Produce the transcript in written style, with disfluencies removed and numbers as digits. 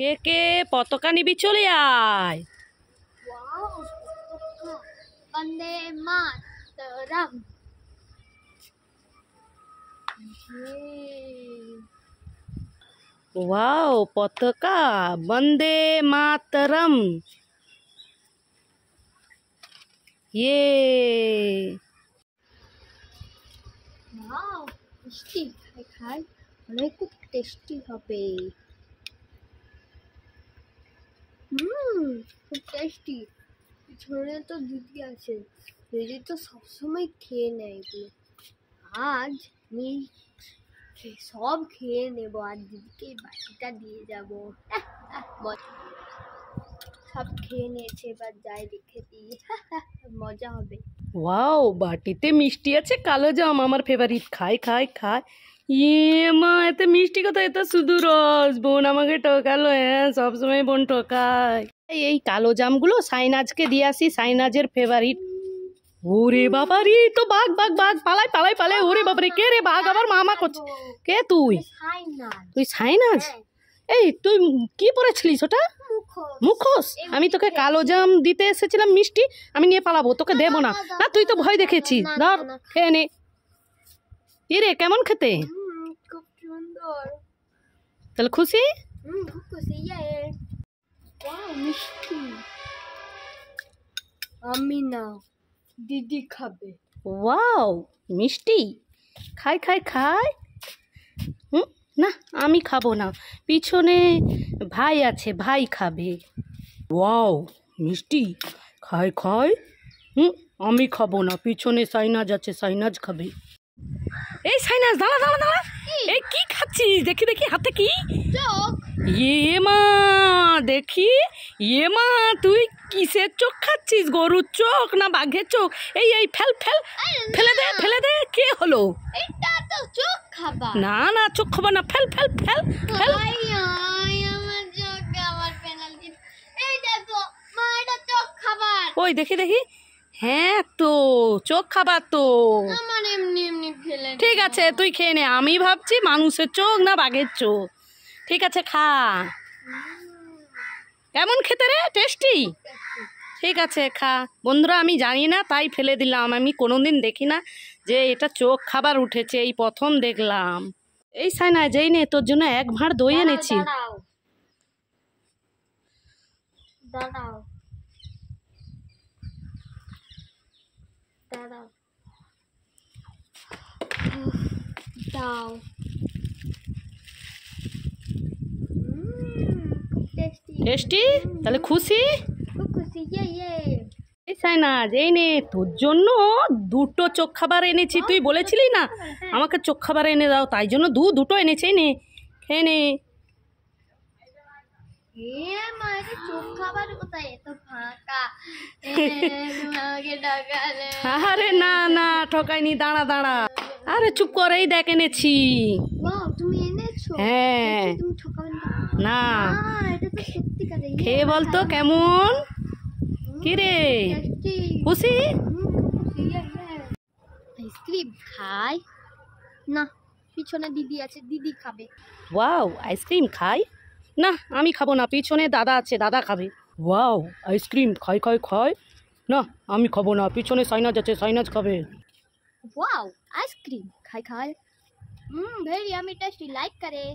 কে কে পতাকা নিবি চলে আয়। ওয়াও পতাকা বন্দে মাতরম ওয়াও পতাকা বন্দে মাতরম ইয়ে। ওয়াও মিষ্টি খাই খাই অনেক খুব টেস্টি হবে। খুব টেস্টি। পিছনে তো দিদি আছে, দিদি তো সবসময় খেয়ে নেয় এগুলো। আজ আমি সব খেয়ে নেবো আর দিদিকে বাকিটা দিয়ে যাবো। সব খেয়ে নিয়েছে, এবার যাই রেখে দিই। মজা হবে। ওয়াও বাটিতে মিষ্টি আছে কালো জাম, আমার ফেভারিট। খাই খাই খাই। ইয়ে মা এত মিষ্টি কথা, এত শুধু রস। বোন আমাকে ঠকালো। হ্যাঁ সবসময় বোন ঠকায়। এই কালো জামগুলো সাইনাজকে দিয়ে আসি, সাইনাজের ফেভারিট। ওরে বাবা রে, তো বাঘ বাঘ বাঘ পালাই পালাই পালাই। ওরে বাবা রে, কে রে বাঘ আবার মামা করছে? কে তুই? তুই সাইনাজ? এই তুই কি পরেছিলিস ওটা? মুখোশ। আমি তোকে কালো জাম দিতে এসেছিলাম মিষ্টি, আমি নিয়ে পালাবো, তোকে দেবো না। না তুই তো ভয় দেখেছিস, ধর খেয়ে নে। কি রে কেমন খেতে? খুব সুন্দর। তাহলে খুশি? খুব খুশি। ওয়াও মিষ্টি। আমি না, দিদি খাবে। ওয়াও মিষ্টি। খাই খাই খাই। না আমি খাবো না, পিছনে ভাই আছে, ভাই খাবে। ওয়াও মিষ্টি। খাই খাই। আমি খাবো না, পিছনে সাইনাজ আছে, সাইনাজ খাবে। এই সাইনাজ দাঁড়া দাঁড়া দাঁড়া। এই কি খাচ্ছিস? দেখি দেখি হাতে কি? চোখ। ইয়ে মা দেখি। ইয়ে মা তুই কিসের চোখ খাচ্ছিস? গরুর চোখ না বাঘের চোখ? এই এই ফেল ফেল, ফেলে দে ফেলে দে। কে হলো? এটা তো চোখ খাবার। না না চোখ খাবার না, ফেল ফেল ফেল ফেল। আমার চোখ খাবার পেনাল্টি। এই দেখো মা, এটা চোখ খাবার। ওই দেখি দেখি। হ্যাঁ তো চোখ খাবার তো। আমার এমনি এমনি ফেলে। ঠিক আছে তুই খেয়ে নে। আমি ভাবছি মানুষের চোখ না বাঘের চোখ। ঠিক আছে খা। কেমন খেতে রে? টেস্টি? ঠিক আছে খা। বন্ধুরা আমি জানি না তাই ফেলে দিলাম। আমি কোনোদিন দেখি না যে এটা চোখ খাবার উঠেছে, এই প্রথম দেখলাম। এই সাইনা যেই নে, তোর জন্য এক ভাঁড় দই এনেছি। দাঁড়াও দাঁড়াও দাঁড়াও, দাও। Tasty tasty? তাহলে খুশি? খুব খুশি। এই সাইনা যেই নে, তোর জন্য দুটো চোখ খাবার এনেছি। তুই বলেছিলি না আমাকে চোখ খাবার এনে দাও, তাই জন্য দুটো এনেছি। নে খেয়ে নে। মা এটা চোখ খাবার কোথায়? এত ফাঁকা। আমাকে ঠকালে। আরে না না ঠকাইনি, দাঁড়া দাঁড়া। আরে চুপ করে, এই দেখ এনেছি। ওয়াও তুমি এনেছো? হ্যাঁ। তুমি ঠকাবে না এটা তো সত্যিকারে। খেয়ে বলতো কেমন? কি রে খুশি? আইসক্রিম খাই না, পিছনে দিদি আছে, দিদি খাবে। ওয়াও আইসক্রিম খাই না, আমি খাবো না, পিছনে দাদা আছে, দাদা খাবে। ওয়াও আইসক্রিম খাই খাই খাই না, আমি খাবো না, পিছনে সাইনাজ আছে, সাইনাজ খাবে। ওয়াও आइसक्रीम खाई खाई। Very yummy tasty. लाइक करें।